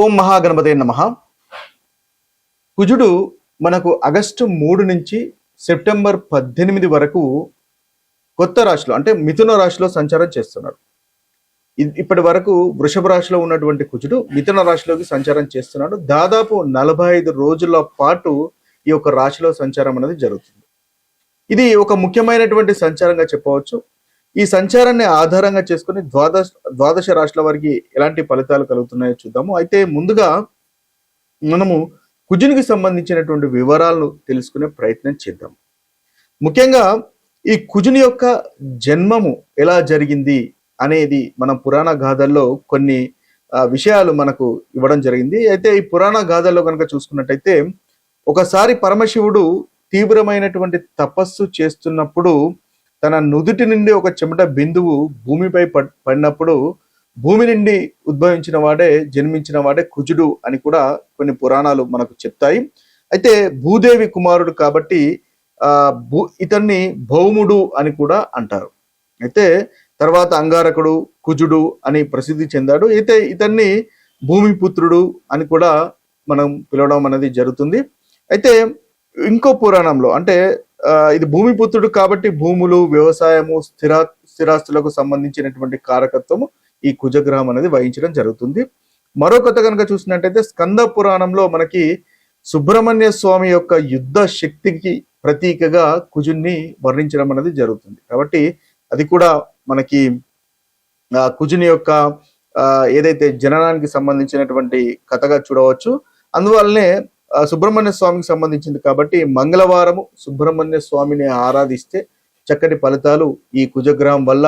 ఓం మహాగణపతే నమః. కుజుడు మనకు ఆగస్టు 3 నుంచి సెప్టెంబర్ 18 వరకు కొత్త రాశిలో అంటే మిథున రాశిలో సంచారం చేస్తున్నాడు. ఇప్పటి వరకు వృషభ రాశిలో ఉన్నటువంటి కుజుడు మిథున రాశిలోకి సంచారం చేస్తున్నాడు. దాదాపు 45 రోజుల పాటు ఈ యొక్క రాశిలో సంచారం అనేది జరుగుతుంది. ఇది ఒక ముఖ్యమైనటువంటి సంచారంగా చెప్పవచ్చు. ఈ సంచారాన్ని ఆధారంగా చేసుకుని ద్వాదశ రాశుల వారికి ఎలాంటి ఫలితాలు కలుగుతున్నాయో చూద్దాము. అయితే ముందుగా మనము కుజునికి సంబంధించినటువంటి వివరాలను తెలుసుకునే ప్రయత్నం చేద్దాం. ముఖ్యంగా ఈ కుజుని యొక్క జన్మము ఎలా జరిగింది అనేది మనం పురాణ గాథల్లో కొన్ని విషయాలు మనకు ఇవ్వడం జరిగింది. అయితే ఈ పురాణ గాథల్లో కనుక చూసుకున్నట్టయితే ఒకసారి పరమశివుడు తీవ్రమైనటువంటి తపస్సు చేస్తున్నప్పుడు తన నుదుటి నుండి ఒక చెమట బిందువు భూమిపై పడినప్పుడు భూమి నుండి ఉద్భవించిన వాడే జన్మించిన వాడే కుజుడు అని కూడా కొన్ని పురాణాలు మనకు చెప్తాయి. అయితే భూదేవి కుమారుడు కాబట్టి ఇతన్ని భౌముడు అని కూడా అంటారు. అయితే తర్వాత అంగారకుడు కుజుడు అని ప్రసిద్ధి చెందాడు. అయితే ఇతన్ని భూమిపుత్రుడు అని కూడా మనం పిలవడం అనేది జరుగుతుంది. అయితే ఇంకో పురాణంలో అంటే ఇది భూమిపుత్రుడు కాబట్టి భూములు, వ్యవసాయము, స్థిరాస్తులకు సంబంధించినటువంటి కారకత్వము ఈ కుజగ్రహం అనేది వహించడం జరుగుతుంది. మరో కథ కనుక చూసినట్టయితే స్కంద పురాణంలో మనకి సుబ్రహ్మణ్య స్వామి యొక్క యుద్ధ శక్తికి ప్రతీకగా కుజున్ని వర్ణించడం అనేది జరుగుతుంది. కాబట్టి అది కూడా మనకి కుజుని యొక్క ఏదైతే జననానికి సంబంధించినటువంటి కథగా చూడవచ్చు. అందువల్లనే సుబ్రహ్మణ్య స్వామికి సంబంధించింది కాబట్టి మంగళవారము సుబ్రహ్మణ్య స్వామిని ఆరాధిస్తే చక్కటి ఫలితాలు ఈ కుజగ్రహం వల్ల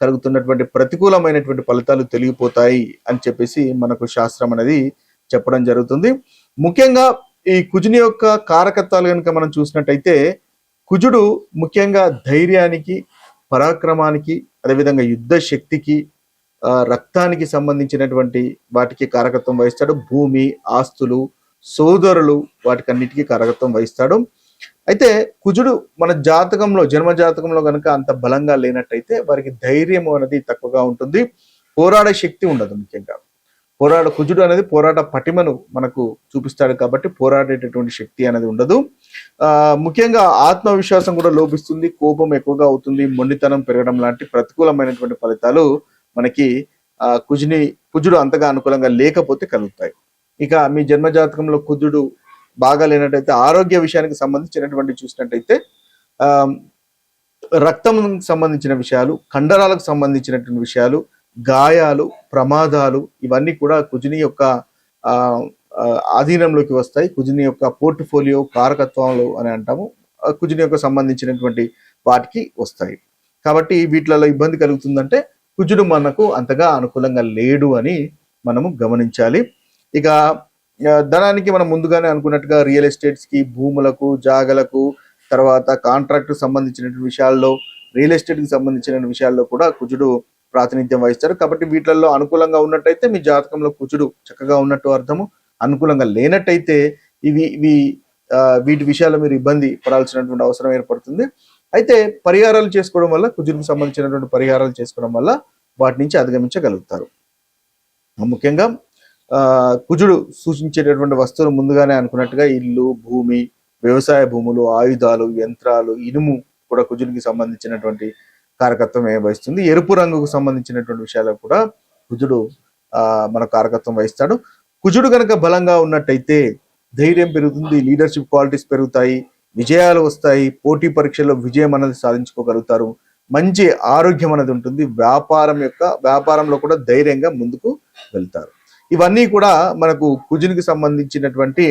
కలుగుతున్నటువంటి ప్రతికూలమైనటువంటి ఫలితాలు తొలగిపోతాయి అని చెప్పేసి మనకు శాస్త్రం అనేది చెప్పడం జరుగుతుంది. ముఖ్యంగా ఈ కుజుని యొక్క కారకత్వాలు కనుక మనం చూసినట్టయితే కుజుడు ముఖ్యంగా ధైర్యానికి, పరాక్రమానికి, అదేవిధంగా యుద్ధ శక్తికి, రక్తానికి సంబంధించినటువంటి వాటికి కారకత్వం వహిస్తాడు. భూమి, ఆస్తులు, సోదరులు వాటికన్నిటికీ కారకత్వం వహిస్తాడు. అయితే కుజుడు మన జాతకంలో జన్మ జాతకంలో కనుక అంత బలంగా లేనట్టయితే వారికి ధైర్యం అనేది తక్కువగా ఉంటుంది, పోరాడే శక్తి ఉండదు. ముఖ్యంగా కుజుడు అనేది పోరాట పటిమను మనకు చూపిస్తాడు కాబట్టి పోరాడేటటువంటి శక్తి అనేది ఉండదు. ముఖ్యంగా ఆత్మవిశ్వాసం కూడా లోపిస్తుంది, కోపం ఎక్కువగా అవుతుంది, మొండితనం పెరగడం లాంటి ప్రతికూలమైనటువంటి ఫలితాలు మనకి కుజుడు అంతగా అనుకూలంగా లేకపోతే కలుగుతాయి. ఇక మీ జన్మ జాతకంలో కుజుడు బాగా లేనట్టయితే ఆరోగ్య విషయానికి సంబంధించినటువంటి చూసినట్టయితే రక్తం సంబంధించిన విషయాలు, కండరాలకు సంబంధించినటువంటి విషయాలు, గాయాలు, ప్రమాదాలు ఇవన్నీ కూడా కుజుని యొక్క ఆధీనంలోకి వస్తాయి. కుజుని యొక్క పోర్ట్ఫోలియో కారకత్వాలు అని అంటాము. కుజుని యొక్క సంబంధించినటువంటి వాటికి వస్తాయి. కాబట్టి వీటిలలో ఇబ్బంది కలుగుతుందంటే కుజుడు మనకు అంతగా అనుకూలంగా లేడు అని మనము గమనించాలి. ఇక ధనానికి మనం ముందుగానే అనుకున్నట్టుగా రియల్ ఎస్టేట్స్ కి, భూములకు, జాగలకు, తర్వాత కాంట్రాక్ట్ సంబంధించినటువంటి విషయాల్లో, రియల్ ఎస్టేట్ కి సంబంధించిన విషయాల్లో కూడా కుజుడు ప్రాతినిధ్యం వహిస్తారు. కాబట్టి వీటిల్లో అనుకూలంగా ఉన్నట్టయితే మీ జాతకంలో కుజుడు చక్కగా ఉన్నట్టు అర్థము. అనుకూలంగా లేనట్టయితే వీటి విషయాల్లో మీరు ఇబ్బంది పడాల్సినటువంటి అవసరం ఏర్పడుతుంది. అయితే పరిహారాలు చేసుకోవడం వల్ల, కుజుడికి సంబంధించినటువంటి పరిహారాలు చేసుకోవడం వల్ల వాటి నుంచి అధిగమించగలుగుతారు. ముఖ్యంగా కుజుడు సూచించేటటువంటి వస్తువులు ముందుగానే అనుకున్నట్టుగా ఇల్లు, భూమి, వ్యవసాయ భూములు, ఆయుధాలు, యంత్రాలు, ఇనుము కూడా కుజుడికి సంబంధించినటువంటి కారకత్వం వహిస్తుంది. ఎరుపు రంగుకు సంబంధించినటువంటి విషయాలకు కూడా కుజుడు మన కారకత్వం వహిస్తాడు. కుజుడు కనుక బలంగా ఉన్నట్టయితే ధైర్యం పెరుగుతుంది, లీడర్షిప్ క్వాలిటీస్ పెరుగుతాయి, విజయాలు వస్తాయి, పోటీ పరీక్షల్లో విజయం అనేది సాధించుకోగలుగుతారు, మంచి ఆరోగ్యం అనేది ఉంటుంది, వ్యాపారంలో కూడా ధైర్యంగా ముందుకు వెళ్తారు. ఇవన్నీ కూడా మనకు కుజునికి సంబంధించినటువంటి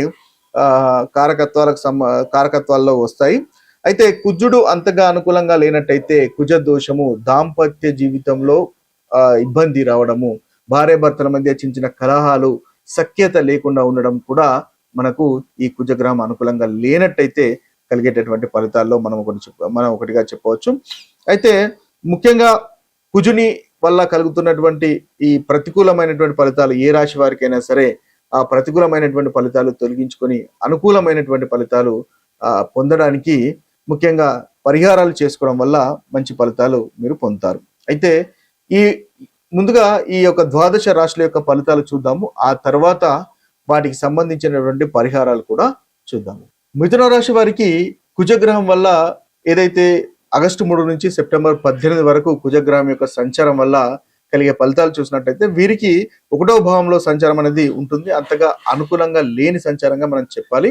కారకత్వాల్లో వస్తాయి. అయితే కుజుడు అంతగా అనుకూలంగా లేనట్టయితే కుజ దోషము, దాంపత్య జీవితంలో ఇబ్బంది రావడము, భార్యాభర్తల మధ్య చిన్న కలహాలు, సఖ్యత లేకుండా ఉండడం కూడా మనకు ఈ కుజగ్రహం అనుకూలంగా లేనట్టయితే కలిగేటటువంటి ఫలితాల్లో మనం ఒకటిగా చెప్పవచ్చు. అయితే ముఖ్యంగా కుజుని వల్ల కలుగుతున్నటువంటి ఈ ప్రతికూలమైనటువంటి ఫలితాలు ఏ రాశి వారికైనా సరే ఆ ప్రతికూలమైనటువంటి ఫలితాలు తొలగించుకొని అనుకూలమైనటువంటి ఫలితాలు పొందడానికి ముఖ్యంగా పరిహారాలు చేసుకోవడం వల్ల మంచి ఫలితాలు మీరు పొందుతారు. అయితే ఈ ముందుగా ఈ యొక్క ద్వాదశ రాశుల యొక్క ఫలితాలు చూద్దాము. ఆ తర్వాత వాటికి సంబంధించినటువంటి పరిహారాలు కూడా చూద్దాము. మిథున రాశి వారికి కుజగ్రహం వల్ల ఏదైతే ఆగస్టు 3 నుంచి సెప్టెంబర్ 18 వరకు కుజగ్రహం యొక్క సంచారం వల్ల కలిగే ఫలితాలు చూసినట్టయితే వీరికి 1వ భావంలో సంచారం అనేది ఉంటుంది. అంతగా అనుకూలంగా లేని సంచారంగా మనం చెప్పాలి.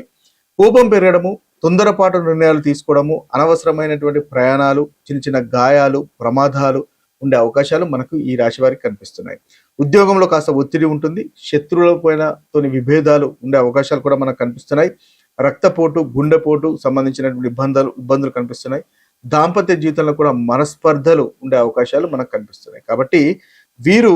కోపం పెరగడము, తొందరపాటు నిర్ణయాలు తీసుకోవడము, అనవసరమైనటువంటి ప్రయాణాలు, చిన్న చిన్న గాయాలు, ప్రమాదాలు ఉండే అవకాశాలు మనకు ఈ రాశి వారికి కనిపిస్తున్నాయి. ఉద్యోగంలో కాస్త ఒత్తిడి ఉంటుంది. శత్రువుల తోని విభేదాలు ఉండే అవకాశాలు కూడా మనకు కనిపిస్తున్నాయి. రక్తపోటు, గుండెపోటు సంబంధించినటువంటి ఇబ్బందులు కనిపిస్తున్నాయి. దాంపత్య జీవితంలో కూడా మనస్పర్ధలు ఉండే అవకాశాలు మనకు కనిపిస్తున్నాయి. కాబట్టి వీరు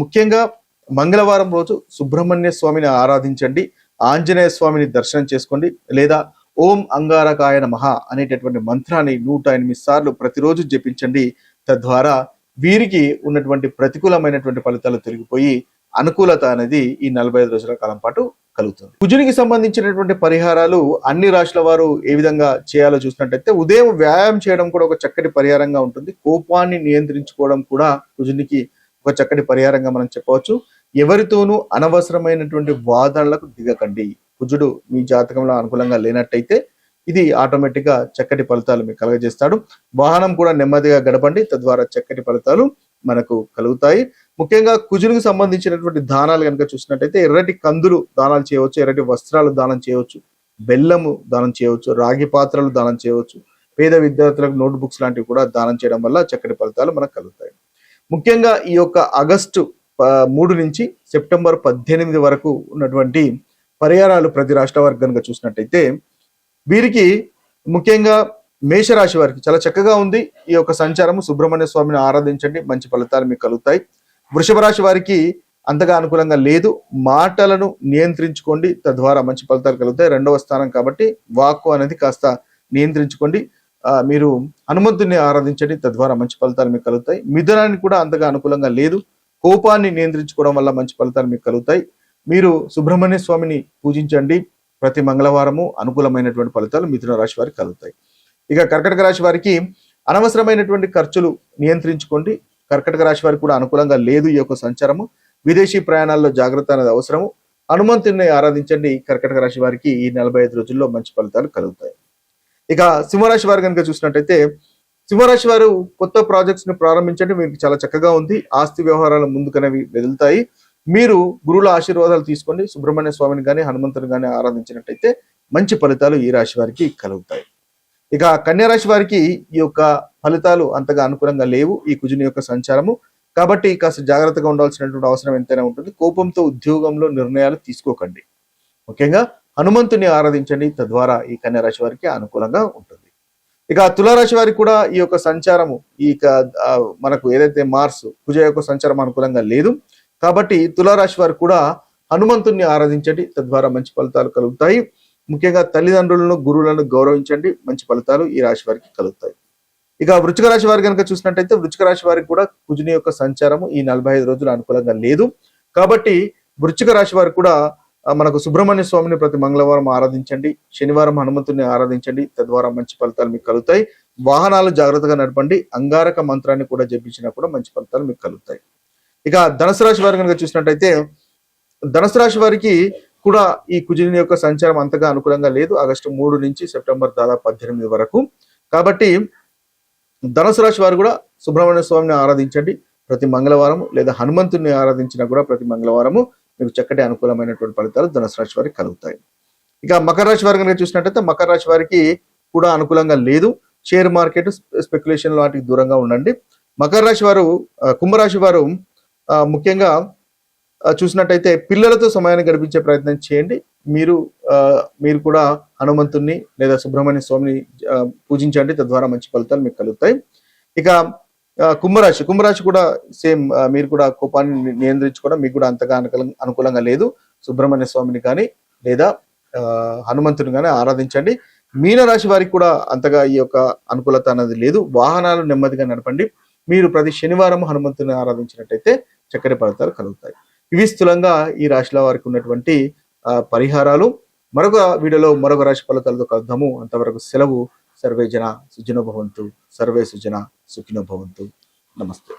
ముఖ్యంగా మంగళవారం రోజు సుబ్రహ్మణ్య స్వామిని ఆరాధించండి, ఆంజనేయ స్వామిని దర్శనం చేసుకోండి, లేదా ఓం అంగారకాయ నమః అనేటటువంటి మంత్రాన్ని 108 సార్లు ప్రతిరోజు జపించండి. తద్వారా వీరికి ఉన్నటువంటి ప్రతికూలమైనటువంటి ఫలితాలు తొలగిపోయి అనుకూలత అనేది ఈ 45 రోజుల కాలం పాటు కలుగుతుంది. కుజునికి సంబంధించినటువంటి పరిహారాలు అన్ని రాశుల వారు ఏ విధంగా చేయాలో చూసినట్టయితే ఉదయం వ్యాయామం చేయడం కూడా ఒక చక్కటి పరిహారంగా ఉంటుంది. కోపాన్ని నియంత్రించుకోవడం కూడా కుజునికి ఒక చక్కటి పరిహారంగా మనం చెప్పవచ్చు. ఎవరితోనూ అనవసరమైనటువంటి వాదనలకు దిగకండి. కుజుడు మీ జాతకంలో అనుకూలంగా లేనట్టయితే ఇది ఆటోమేటిక్ గా చక్కటి ఫలితాలు మీకు కలగజేస్తాడు. వాహనం కూడా నెమ్మదిగా గడపండి, తద్వారా చక్కటి ఫలితాలు మనకు కలుగుతాయి. ముఖ్యంగా కుజునికి సంబంధించినటువంటి దానాలు కనుక చూసినట్టయితే ఎర్రటి కందులు దానాలు చేయవచ్చు, ఎర్రటి వస్త్రాలు దానం చేయవచ్చు, బెల్లము దానం చేయవచ్చు, రాగి పాత్రలు దానం చేయవచ్చు, పేద విద్యార్థులకు నోట్ బుక్స్ లాంటివి కూడా దానం చేయడం వల్ల చక్కటి ఫలితాలు మనకు కలుగుతాయి. ముఖ్యంగా ఈ యొక్క ఆగస్టు 3 నుంచి సెప్టెంబర్ 18 వరకు ఉన్నటువంటి పరిహారాలు ప్రతి రాష్ట్ర వారికి కనుక చూసినట్టయితే వీరికి ముఖ్యంగా మేషరాశి వారికి చాలా చక్కగా ఉంది ఈ యొక్క సంచారము. సుబ్రహ్మణ్య స్వామిని ఆరాధించండి, మంచి ఫలితాలు మీకు కలుగుతాయి. వృషభ రాశి వారికి అంతగా అనుకూలంగా లేదు. మాటలను నియంత్రించుకోండి, తద్వారా మంచి ఫలితాలు కలుగుతాయి. 2వ స్థానం కాబట్టి వాక్కు అనేది కాస్త నియంత్రించుకోండి. మీరు హనుమంతుని ఆరాధించండి, తద్వారా మంచి ఫలితాలు మీకు కలుగుతాయి. మిథునానికి కూడా అంతగా అనుకూలంగా లేదు. కోపాన్ని నియంత్రించుకోవడం వల్ల మంచి ఫలితాలు మీకు కలుగుతాయి. మీరు సుబ్రహ్మణ్య స్వామిని పూజించండి ప్రతి మంగళవారము, అనుకూలమైనటువంటి ఫలితాలు మిథున రాశి వారికి కలుగుతాయి. ఇక కర్కటక రాశి వారికి అనవసరమైనటువంటి ఖర్చులు నియంత్రించుకోండి. కర్కటక రాశి వారికి కూడా అనుకూలంగా లేదు ఈ యొక్క సంచారము. విదేశీ ప్రయాణాల్లో జాగ్రత్త అనేది అవసరము. హనుమంతుని ఆరాధించండి. కర్కటక రాశి వారికి ఈ 45 రోజుల్లో మంచి ఫలితాలు కలుగుతాయి. ఇక సింహరాశి వారు కనుక చూసినట్టయితే సింహరాశి వారు కొత్త ప్రాజెక్ట్స్ ని ప్రారంభించండి. మీకు చాలా చక్కగా ఉంది. ఆస్తి వ్యవహారాలు ముందుకనేవి వెదులుతాయి. మీరు గురువుల ఆశీర్వాదాలు తీసుకోండి. సుబ్రహ్మణ్య స్వామిని కానీ హనుమంతుని కానీ ఆరాధించినట్టయితే మంచి ఫలితాలు ఈ రాశి వారికి కలుగుతాయి. ఇక కన్యా రాశి వారికి ఈ యొక్క ఫలితాలు అంతగా అనుకూలంగా లేవు ఈ కుజుని యొక్క సంచారము. కాబట్టి కాస్త జాగ్రత్తగా ఉండాల్సినటువంటి అవసరం ఎంతైనా ఉంటుంది. కోపంతో ఉద్యోగంలో నిర్ణయాలు తీసుకోకండి. ముఖ్యంగా హనుమంతుని ఆరాధించండి, తద్వారా ఈ కన్యా రాశి వారికి అనుకూలంగా ఉంటుంది. ఇక తులారాశి వారికి కూడా ఈ యొక్క సంచారము మనకు ఏదైతే మార్స్ కుజ యొక్క సంచారం అనుకూలంగా లేదు. కాబట్టి తులారాశి వారు కూడా హనుమంతుని ఆరాధించండి, తద్వారా మంచి ఫలితాలు కలుగుతాయి. ముఖ్యంగా తల్లిదండ్రులను, గురువులను గౌరవించండి, మంచి ఫలితాలు ఈ రాశి వారికి కలుగుతాయి. ఇక వృశ్చిక రాశి వారి కనుక చూసినట్టయితే వృశ్చిక రాశి వారికి కూడా కుజుని యొక్క సంచారము ఈ 45 రోజులు అనుకూలంగా లేదు. కాబట్టి వృశ్చిక రాశి వారికి కూడా మనకు సుబ్రహ్మణ్య స్వామిని ప్రతి మంగళవారం ఆరాధించండి, శనివారం హనుమంతుని ఆరాధించండి, తద్వారా మంచి ఫలితాలు మీకు కలుగుతాయి. వాహనాలు జాగ్రత్తగా నడపండి. అంగారక మంత్రాన్ని కూడా జపించినా కూడా మంచి ఫలితాలు మీకు కలుగుతాయి. ఇక ధనుసు రాశి వారు కనుక చూసినట్టయితే ధనుసు రాశి వారికి కూడా ఈ కుజుని యొక్క సంచారం అంతగా అనుకూలంగా లేదు. ఆగస్టు 3 నుంచి సెప్టెంబర్ దాదాపు 18 వరకు. కాబట్టి ధనుసు రాశి వారు కూడా సుబ్రహ్మణ్య స్వామిని ఆరాధించండి ప్రతి మంగళవారం, లేదా హనుమంతుని ఆరాధించినా కూడా ప్రతి మంగళవారము మీకు చక్కటి అనుకూలమైనటువంటి ఫలితాలు ధనుసు రాశి వారికి కలుగుతాయి. ఇక మకర రాశి వారి కనుక చూసినట్టయితే మకర రాశి వారికి కూడా అనుకూలంగా లేదు. షేర్ మార్కెట్, స్పెక్యులేషన్ వాటికి దూరంగా ఉండండి. మకర రాశి వారు కుంభరాశి వారు ముఖ్యంగా చూసినట్టయితే పిల్లలతో సమయాన్ని గడిపించే ప్రయత్నం చేయండి. మీరు కూడా హనుమంతుని లేదా సుబ్రహ్మణ్య స్వామిని పూజించండి, తద్వారా మంచి ఫలితాలు మీకు కలుగుతాయి. ఇక కుంభరాశి కూడా సేమ్, మీరు కూడా కోపాన్ని నియంత్రించుకోవడం మీకు కూడా అంతగా అనుకూలంగా లేదు. సుబ్రహ్మణ్య స్వామిని కానీ లేదా హనుమంతుని కానీ ఆరాధించండి. మీనరాశి వారికి కూడా అంతగా ఈ యొక్క అనుకూలత అనేది లేదు. వాహనాలు నెమ్మదిగా నడపండి. మీరు ప్రతి శనివారం హనుమంతుని ఆరాధించినట్టయితే చక్కటి ఫలితాలు కలుగుతాయి. ఇవి స్థూలంగా ఈ రాశిలో వారికి ఉన్నటువంటి పరిహారాలు. మరొక వీడియోలో మరొక రాశి ఫలితాలతో కలుద్దాము. అంతవరకు సెలవు. సర్వే జన సుఖినో భవంతు. సర్వే సుజన సుఖినో భవంతు. నమస్తే.